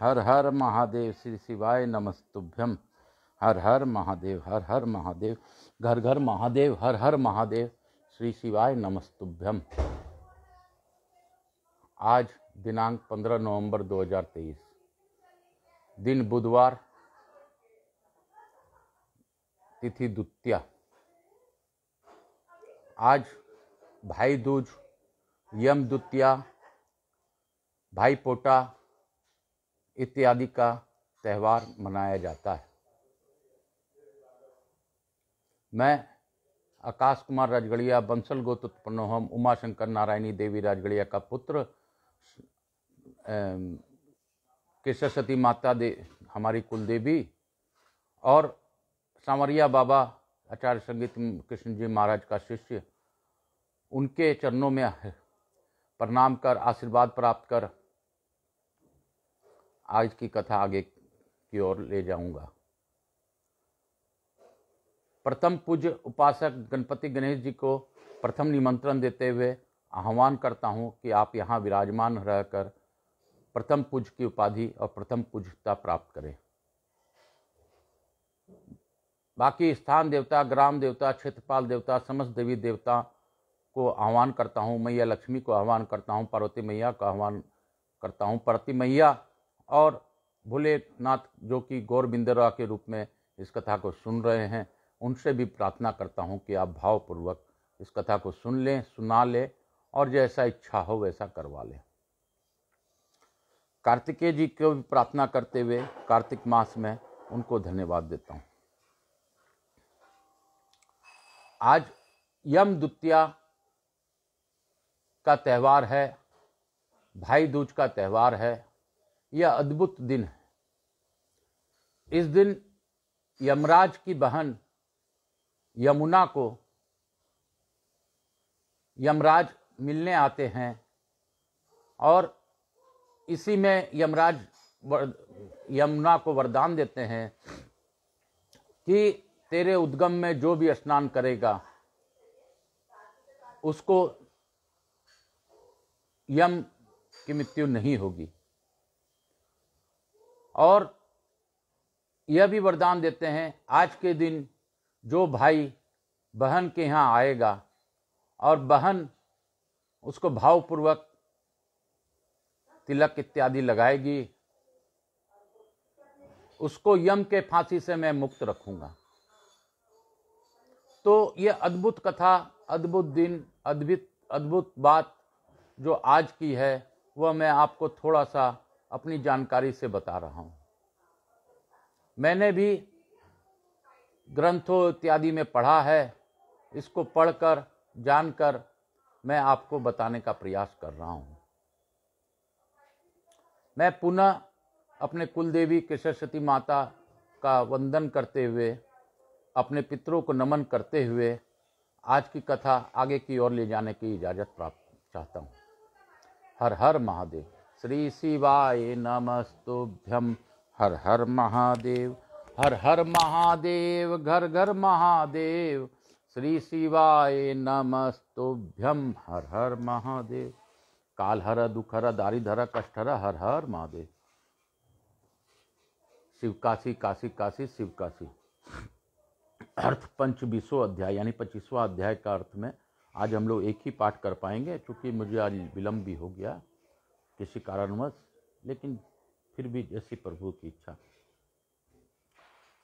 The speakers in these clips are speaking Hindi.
हर हर महादेव। श्री शिवाय नमस्तुभ्यम। हर हर महादेव, हर हर महादेव। घर घर महादेव, हर हर महादेव। श्री शिवाय नमस्तुभ्यम। आज दिनांक 15 नवंबर 2023, दिन बुधवार, तिथि द्वितीया। आज भाई दूज, यम द्वितीया, भाई पोटा इत्यादि का त्यौहार मनाया जाता है। मैं आकाश कुमार राजगढ़िया, बंसल गोत्र उत्पन्न हम उमाशंकर नारायणी देवी राजगढ़िया का पुत्र, केशवसती माता हमारी कुल देवी और सांवरिया बाबा आचार्य संगीत कृष्ण जी महाराज का शिष्य, उनके चरणों में प्रणाम कर आशीर्वाद प्राप्त कर आज की कथा आगे की ओर ले जाऊंगा। प्रथम पूज्य उपासक गणपति गणेश जी को प्रथम निमंत्रण देते हुए आह्वान करता हूं कि आप यहां विराजमान रहकर प्रथम पूज्य की उपाधि और प्रथम पूज्यता प्राप्त करें। बाकी स्थान देवता, ग्राम देवता, क्षेत्रपाल देवता, समस्त देवी देवता को आह्वान करता हूं। मैया लक्ष्मी को आह्वान करता हूं, पार्वती मैया का आह्वान करता हूं, पार्वती मैया और भोलेनाथ जो कि गौर बिंदरा के रूप में इस कथा को सुन रहे हैं, उनसे भी प्रार्थना करता हूं कि आप भावपूर्वक इस कथा को सुन लें, सुना लें और जैसा इच्छा हो वैसा करवा लें। कार्तिकेय जी को भी प्रार्थना करते हुए कार्तिक मास में उनको धन्यवाद देता हूं। आज यम द्वितीया का त्यौहार है, भाई दूज का त्यौहार है। यह अद्भुत दिन है। इस दिन यमराज की बहन यमुना को यमराज मिलने आते हैं और इसी में यमराज यमुना को वरदान देते हैं कि तेरे उद्गम में जो भी स्नान करेगा उसको यम की मृत्यु नहीं होगी। और यह भी वरदान देते हैं आज के दिन जो भाई बहन के यहाँ आएगा और बहन उसको भावपूर्वक तिलक इत्यादि लगाएगी, उसको यम के फांसी से मैं मुक्त रखूंगा। तो यह अद्भुत कथा, अद्भुत दिन, अद्भुत बात जो आज की है वह मैं आपको थोड़ा सा अपनी जानकारी से बता रहा हूं। मैंने भी ग्रंथों इत्यादि में पढ़ा है, इसको पढ़कर जानकर मैं आपको बताने का प्रयास कर रहा हूं। मैं पुनः अपने कुलदेवी केशवसती माता का वंदन करते हुए, अपने पितरों को नमन करते हुए आज की कथा आगे की ओर ले जाने की इजाजत प्राप्त चाहता हूं। हर हर महादेव। श्री शिवाय नमस्तुभ्यम। हर हर महादेव, हर हर महादेव। घर घर महादेव। श्री शिवाय नमस्तुभ्यम। हर हर महादेव। काल हर, दुख हर, दारिद्र कष्ट हर, हर हर महादेव। शिव काशी, काशी काशी, शिव काशी। अर्थ 25वां अध्याय यानी 25वां अध्याय का अर्थ में आज हम लोग एक ही पाठ कर पाएंगे, क्योंकि मुझे आज विलम्ब भी हो गया किसी कारणवश, लेकिन फिर भी जैसी प्रभु की इच्छा।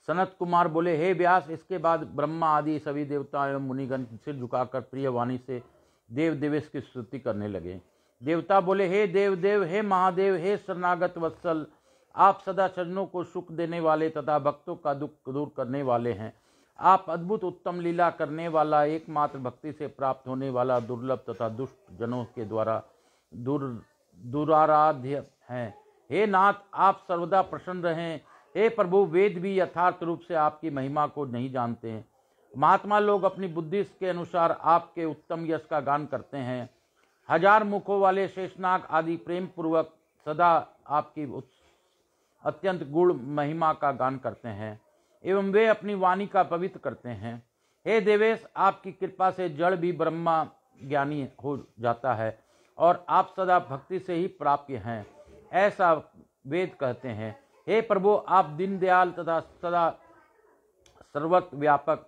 सनत कुमार बोले, हे व्यास। इसके बाद ब्रह्मा आदि सभी देवता एवं मुनिगण सिर झुकाकर प्रिय वाणी से देव देवेश की स्तुति करने लगे। देवता बोले, हे देव देव, हे महादेव, हे शरणागत वत्सल, आप सदा सज्जनों को सुख देने वाले तथा भक्तों का दुख दूर करने वाले हैं। आप अद्भुत उत्तम लीला करने वाला, एकमात्र भक्ति से प्राप्त होने वाला, दुर्लभ तथा दुष्ट जनों के द्वारा दुराराध्य हैं। हे नाथ, आप सर्वदा प्रसन्न रहें। हे प्रभु, वेद भी यथार्थ रूप से आपकी महिमा को नहीं जानते हैं। महात्मा लोग अपनी बुद्धि के अनुसार आपके उत्तम यश का गान करते हैं। हजार मुखों वाले शेषनाग आदि प्रेम पूर्वक सदा आपकी अत्यंत गुण महिमा का गान करते हैं एवं वे अपनी वाणी का पवित्र करते हैं। हे देवेश, आपकी कृपा से जड़ भी ब्रह्मा ज्ञानी हो जाता है और आप सदा भक्ति से ही प्राप्य हैं। ऐसा वेद कहते हैं। हे प्रभु, आप दीनदयाल तथा सदा सर्वत्र व्यापक,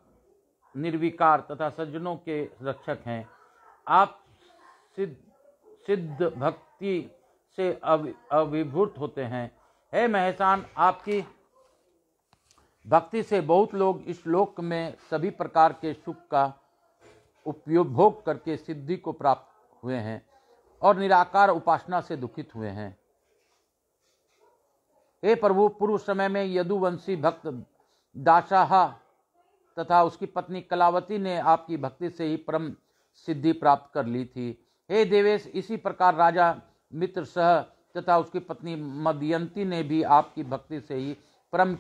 निर्विकार तथा सज्जनों के रक्षक हैं। आप सिद्ध भक्ति से अभिभूत होते हैं। हे महेशान, आपकी भक्ति से बहुत लोग इस लोक में सभी प्रकार के सुख का उपभोग करके सिद्धि को प्राप्त हुए हैं और निराकार उपासना से दुखित हुए हैं। हे प्रभु, पूर्व समय में यदुवंशी भक्त दासाहा तथा उसकी पत्नी कलावती ने आपकी भक्ति से ही परम सिद्धि प्राप्त कर ली थी। हे देवेश, इसी प्रकार राजा मित्र सह तथा उसकी पत्नी मदयंती ने भी आपकी भक्ति से ही परम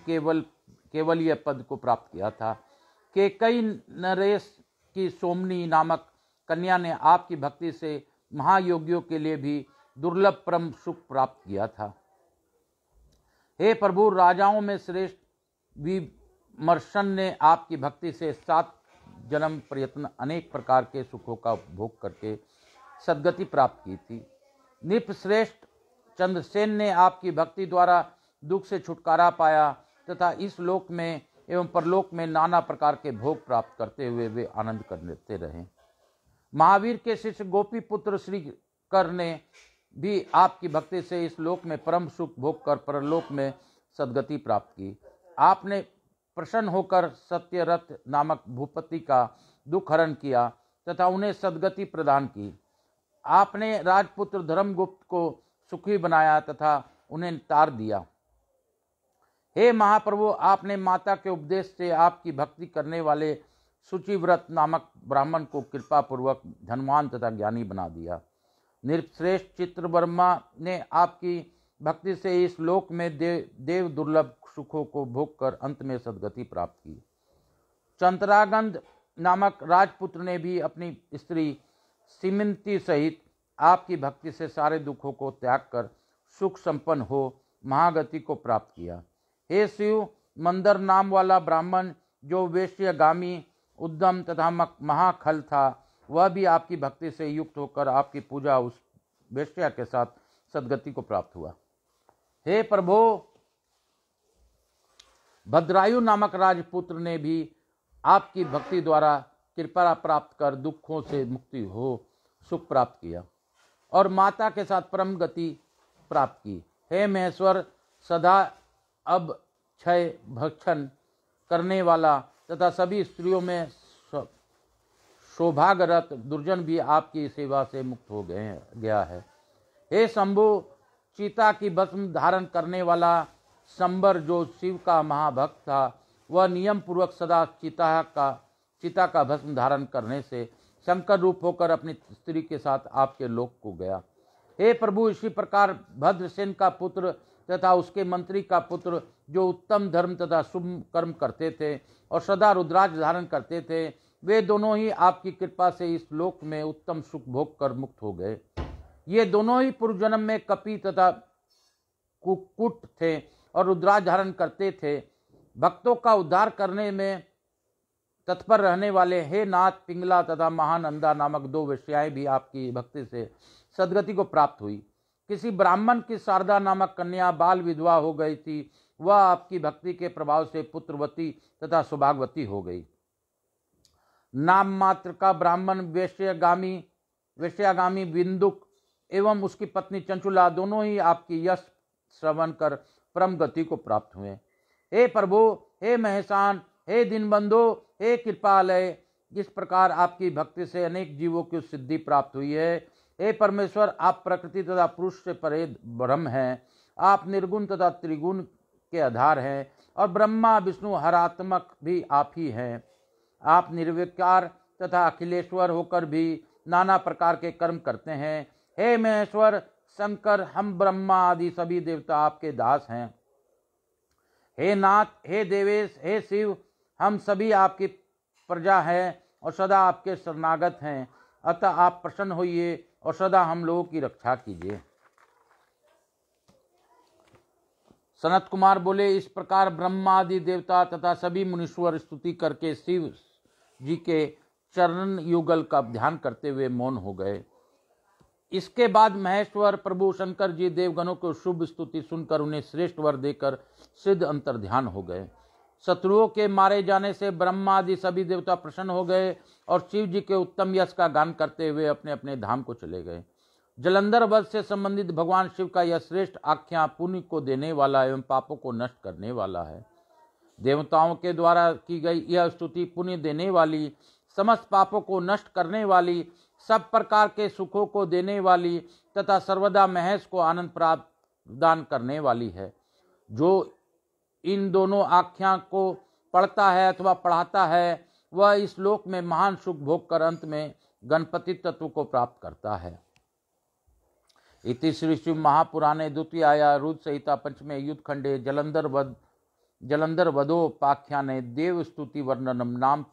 केवलीय पद को प्राप्त किया था। कि कई नरेश की सोमनी नामक कन्या ने आपकी भक्ति से महायोगियों के लिए भी दुर्लभ परम सुख प्राप्त किया था। हे प्रभु, राजाओं में श्रेष्ठ विमर्शन ने आपकी भक्ति से 7 जन्म प्रयत्न अनेक प्रकार के सुखों का उपभोग करके सद्गति प्राप्त की थी। नृपश्रेष्ठ चंद्रसेन ने आपकी भक्ति द्वारा दुख से छुटकारा पाया तथा इस लोक में एवं परलोक में नाना प्रकार के भोग प्राप्त करते हुए वे आनंद करते रहे। महावीर के शिष्य गोपी पुत्र श्री कर ने भी आपकी भक्ति से इस लोक में परम सुख भोग कर परलोक में सद्गति प्राप्त की। आपने प्रसन्न होकर सत्यरथ नामक भूपति का दुख हरण किया तथा उन्हें सद्गति प्रदान की। आपने राजपुत्र धर्मगुप्त को सुखी बनाया तथा उन्हें तार दिया। हे महाप्रभु, आपने माता के उपदेश से आपकी भक्ति करने वाले शुचिव्रत नामक ब्राह्मण को कृपा पूर्वक धनवान तथा ज्ञानी बना दिया। नृपश्रेष्ठ चित्रवर्मा ने आपकी भक्ति से इस लोक में देव दुर्लभ सुखों को भोग कर अंत में सद्गति प्राप्त की। चंद्रागंध नामक राजपुत्र ने भी अपनी स्त्री सिमंती सहित आपकी भक्ति से सारे दुखों को त्याग कर सुख संपन्न हो महागति को प्राप्त किया। हे शिव, मंदर नाम वाला ब्राह्मण जो वेश्यगामी उद्यम तथा महाखल था, वह भी आपकी भक्ति से युक्त होकर आपकी पूजा उस वेश्या के साथ सद्गति को प्राप्त हुआ। हे प्रभु, भद्रायु नामक राजपुत्र ने भी आपकी भक्ति द्वारा कृपा प्राप्त कर दुखों से मुक्ति हो सुख प्राप्त किया और माता के साथ परम गति प्राप्त की। हे महेश्वर, सदा अब क्षय भक्षण करने वाला तथा सभी स्त्रियों में सौभाग्यरत दुर्जन भी आपकी सेवा से मुक्त हो गया है। हे शंभु, चीता की भस्म धारण करने वाला संबर जो शिव का महाभक्त था, वह नियम पूर्वक सदा चिता का भस्म धारण करने से शंकर रूप होकर अपनी स्त्री के साथ आपके लोक को गया। हे प्रभु, इसी प्रकार भद्रसेन का पुत्र तथा उसके मंत्री का पुत्र जो उत्तम धर्म तथा शुभ कर्म करते थे और सदा रुद्राक्ष धारण करते थे, वे दोनों ही आपकी कृपा से इस लोक में उत्तम सुख भोग कर मुक्त हो गए। ये दोनों ही पूर्व जन्म में कपि तथा कुक्कुट थे और रुद्राक्ष धारण करते थे। भक्तों का उद्धार करने में तत्पर रहने वाले हे नाथ, पिंगला तथा महानंदा नामक 2 वेश्याएं भी आपकी भक्ति से सद्गति को प्राप्त हुई। किसी ब्राह्मण की शारदा नामक कन्या बाल विधवा हो गई थी, वह आपकी भक्ति के प्रभाव से पुत्रवती तथा सौभाग्यवती हो गई। नाम मात्र का ब्राह्मण वेश्यागामी बिंदुक एवं उसकी पत्नी चंचुला दोनों ही आपकी यश श्रवण कर परम गति को प्राप्त हुए। हे प्रभु, हे महेशान, हे दीनबंधु, हे कृपालय, जिस प्रकार आपकी भक्ति से अनेक जीवों की सिद्धि प्राप्त हुई है। हे परमेश्वर, आप प्रकृति तथा पुरुष से परे ब्रह्म हैं। आप निर्गुण तथा त्रिगुण के आधार हैं और ब्रह्मा विष्णु हरात्मक भी आप ही हैं। आप निर्विकार तथा अखिलेश्वर होकर भी नाना प्रकार के कर्म करते हैं। हे महेश्वर, शंकर, हम ब्रह्मा आदि सभी देवता आपके दास हैं। हे नाथ, हे देवेश, हे शिव, हम सभी आपकी प्रजा हैं और सदा आपके शरणागत हैं। अतः आप प्रसन्न होइए और सदा हम लोगों की रक्षा कीजिए। सनत कुमार बोले, इस प्रकार ब्रह्मादि देवता तथा सभी मुनीश्वर स्तुति करके शिव जी के चरण युगल का ध्यान करते हुए मौन हो गए। इसके बाद महेश्वर प्रभु शंकर जी देवगणों को शुभ स्तुति सुनकर उन्हें श्रेष्ठ वर देकर सिद्ध अंतर ध्यान हो गए। शत्रुओं के मारे जाने से ब्रह्मा आदि सभी देवता प्रसन्न हो गए और शिव जी के उत्तम यश का गान करते हुए अपने अपने धाम को चले गए। जलंधर वध से संबंधित भगवान शिव का यह श्रेष्ठ आख्या पुण्य को देने वाला एवं पापों को नष्ट करने वाला है। देवताओं के द्वारा की गई यह स्तुति पुण्य देने वाली, समस्त पापों को नष्ट करने वाली, सब प्रकार के सुखों को देने वाली तथा सर्वदा महेश को आनंद प्राप्त दान करने वाली है। जो इन दोनों आख्या को पढ़ता है अथवा पढ़ाता है वह इस लोक में महान सुख भोग कर अंत में गणपति तत्व को प्राप्त करता है। इति श्री शिव महापुराणे द्वितीया रुद्र संहिता पंचमे युद्ध खंडे जलंधर वधोपाख्याने देव स्तुति वर्णनम नाम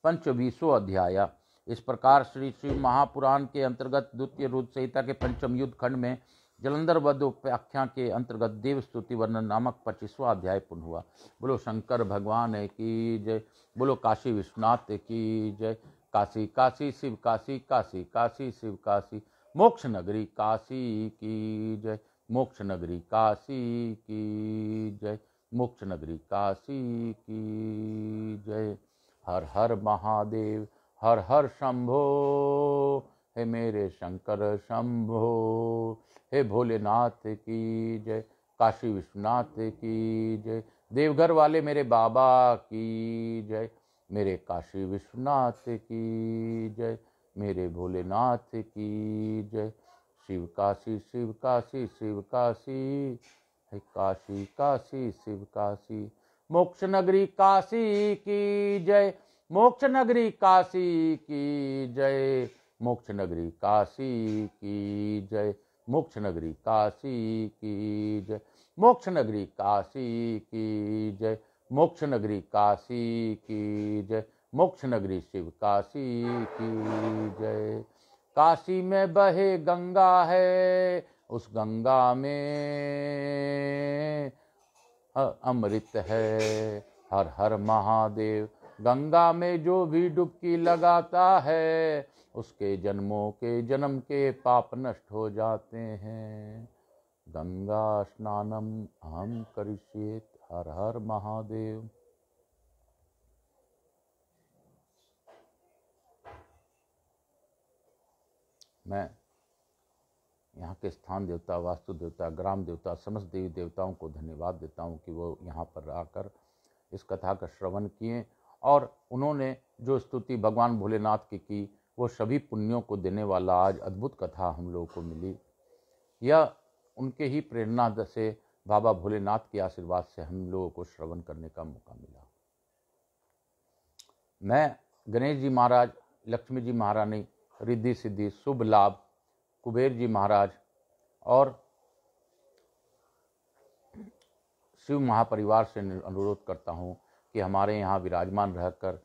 पंचवीसो अध्याय। इस प्रकार श्री शिव महापुराण के अंतर्गत द्वितीय रुद्र संहिता के पंचम युद्ध खंड में जलंधर वधोपाख्यान के अंतर्गत देव स्तुति वर्णन नामक 25वां अध्याय पूर्ण हुआ। बोलो शंकर भगवान की जय, बोलो काशी विश्वनाथ की जय। काशी काशी शिव काशी, काशी काशी शिव काशी, मोक्ष नगरी काशी की जय, मोक्ष नगरी काशी की जय, मोक्ष नगरी काशी की जय। हर हर महादेव, हर हर शंभो, हे मेरे शंकर शंभो, हे भोलेनाथ की जय, काशी विश्वनाथ की जय, देवघर वाले मेरे बाबा की जय, मेरे काशी विश्वनाथ की जय, मेरे भोलेनाथ की जय। शिव काशी शिव काशी शिव काशी, हे काशी काशी शिव काशी, मोक्ष नगरी काशी की जय, मोक्ष नगरी काशी की जय, मोक्ष नगरी काशी की जय, मोक्ष नगरी काशी की जय, मोक्ष नगरी काशी की जय, मोक्ष नगरी काशी की जय, मोक्ष नगरी शिव काशी की जय। काशी में बहे गंगा है, उस गंगा में अमृत है। हर हर महादेव, गंगा में जो भी डुबकी लगाता है उसके जन्मों के जन्म के पाप नष्ट हो जाते हैं। गंगा स्नानम अहम करिष्ये। हर हर महादेव। मैं यहाँ के स्थान देवता, वास्तु देवता, ग्राम देवता, समस्त देवी देवताओं को धन्यवाद देता हूँ कि वो यहाँ पर आकर इस कथा का श्रवण किए और उन्होंने जो स्तुति भगवान भोलेनाथ की वो सभी पुण्यों को देने वाला आज अद्भुत कथा हम लोगों को मिली। यह उनके ही प्रेरणा से, बाबा भोलेनाथ के आशीर्वाद से हम लोगों को श्रवण करने का मौका मिला। मैं गणेश जी महाराज, लक्ष्मी जी महारानी, रिद्धि सिद्धि, शुभ लाभ, कुबेर जी महाराज और शिव महापरिवार से अनुरोध करता हूँ कि हमारे यहाँ विराजमान रहकर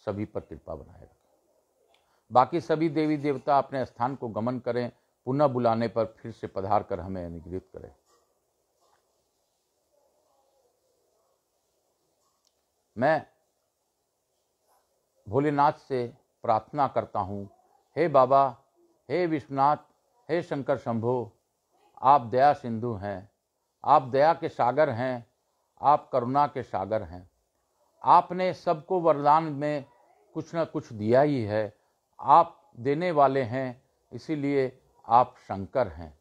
सभी पर कृपा बनाए रखें। बाकी सभी देवी देवता अपने स्थान को गमन करें, पुनः बुलाने पर फिर से पधार कर हमें अनुग्रहित करें। मैं भोलेनाथ से प्रार्थना करता हूँ, हे बाबा, हे विश्वनाथ, हे शंकर शंभो, आप दया सिंधु हैं, आप दया के सागर हैं, आप करुणा के सागर हैं। आपने सबको वरदान में कुछ न कुछ दिया ही है, आप देने वाले हैं, इसीलिए आप शंकर हैं।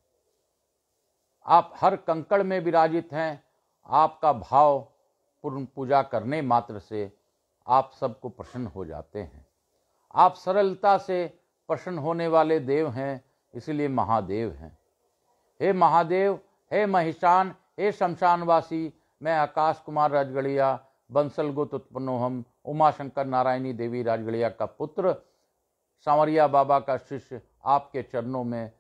आप हर कंकड़ में विराजित हैं। आपका भाव पूर्ण पूजा करने मात्र से आप सबको प्रसन्न हो जाते हैं। आप सरलता से प्रसन्न होने वाले देव हैं, इसलिए महादेव हैं। हे महादेव, हे महिषान, हे शमशानवासी, मैं आकाश कुमार राजगढ़िया, बंसल गोत उत्पन्नोहम, उमाशंकर नारायणी देवी राजगढ़िया का पुत्र, सांवरिया बाबा का शिष्य, आपके चरणों में,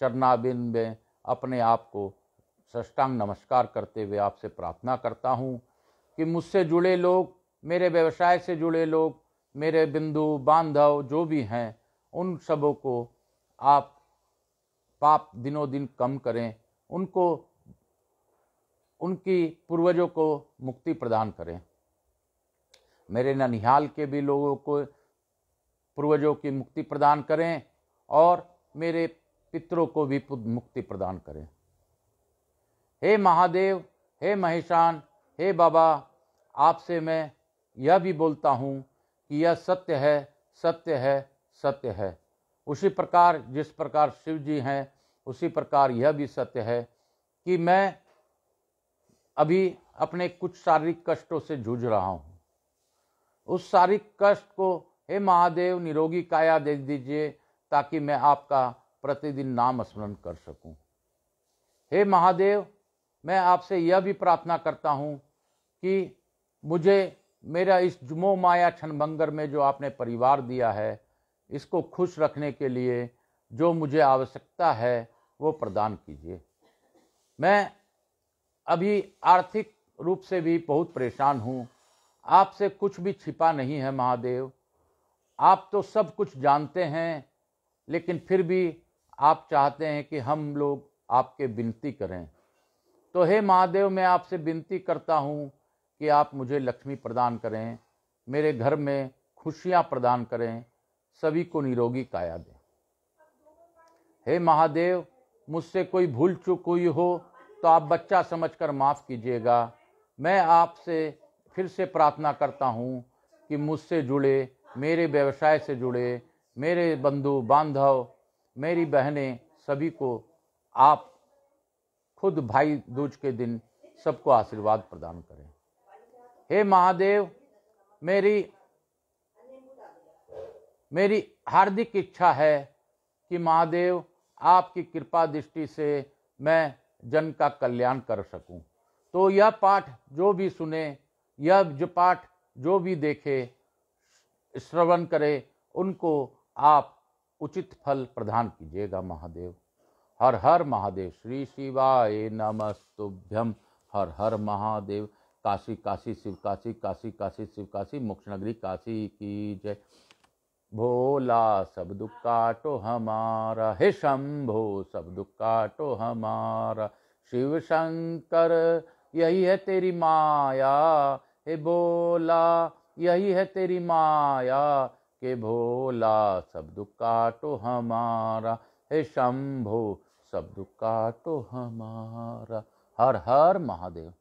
चरणाबिंद में अपने आप को साष्टांग नमस्कार करते हुए आपसे प्रार्थना करता हूँ कि मुझसे जुड़े लोग, मेरे व्यवसाय से जुड़े लोग, मेरे बिंदु बांधव जो भी हैं, उन सबों को आप पाप दिनों दिन कम करें, उनको, उनकी पूर्वजों को मुक्ति प्रदान करें। मेरे ननिहाल के भी लोगों को पूर्वजों की मुक्ति प्रदान करें और मेरे पितरों को भी मुक्ति प्रदान करें। हे महादेव, हे महेशान, हे बाबा, आपसे मैं यह भी बोलता हूँ कि यह सत्य है, सत्य है, सत्य है। उसी प्रकार जिस प्रकार शिव जी हैं, उसी प्रकार यह भी सत्य है कि मैं अभी अपने कुछ शारीरिक कष्टों से जूझ रहा हूँ। उस शारीरिक कष्ट को हे महादेव निरोगी काया दे दीजिए, ताकि मैं आपका प्रतिदिन नाम स्मरण कर सकूं। हे महादेव, मैं आपसे यह भी प्रार्थना करता हूं कि मुझे मेरा इस जुमो माया क्षणभंगर में जो आपने परिवार दिया है, इसको खुश रखने के लिए जो मुझे आवश्यकता है वो प्रदान कीजिए। मैं अभी आर्थिक रूप से भी बहुत परेशान हूँ। आपसे कुछ भी छिपा नहीं है महादेव, आप तो सब कुछ जानते हैं, लेकिन फिर भी आप चाहते हैं कि हम लोग आपके विनती करें। तो हे महादेव, मैं आपसे विनती करता हूँ कि आप मुझे लक्ष्मी प्रदान करें, मेरे घर में खुशियाँ प्रदान करें, सभी को निरोगी काया दें। हे महादेव, मुझसे कोई भूल चूक हुई हो तो आप बच्चा समझकर माफ़ कीजिएगा। मैं आपसे फिर से प्रार्थना करता हूँ कि मुझसे जुड़े, मेरे व्यवसाय से जुड़े मेरे बंधु बांधव, मेरी बहनें, सभी को आप खुद भाई दूज के दिन सबको आशीर्वाद प्रदान करें। हे महादेव, मेरी हार्दिक इच्छा है कि महादेव आपकी कृपा दृष्टि से मैं जन का कल्याण कर सकूं। तो यह पाठ जो भी सुने, यह जो पाठ जो भी देखे, श्रवण करे, उनको आप उचित फल प्रदान कीजिएगा महादेव। हर हर महादेव। श्री शिवाय नमस्तुभ्यम। हर हर महादेव। काशी काशी शिव काशी, काशी काशी शिव काशी, मोक्ष नगरी काशी की जय। भोला सब दुख काटो हमारा, हे शंभो सब दुख काटो हमारा। शिव शंकर यही है तेरी माया, हे भोला यही है तेरी माया, के भोला सब दुख काटो हमारा, हे शंभो सब दुख काटो हमारा। हर हर महादेव।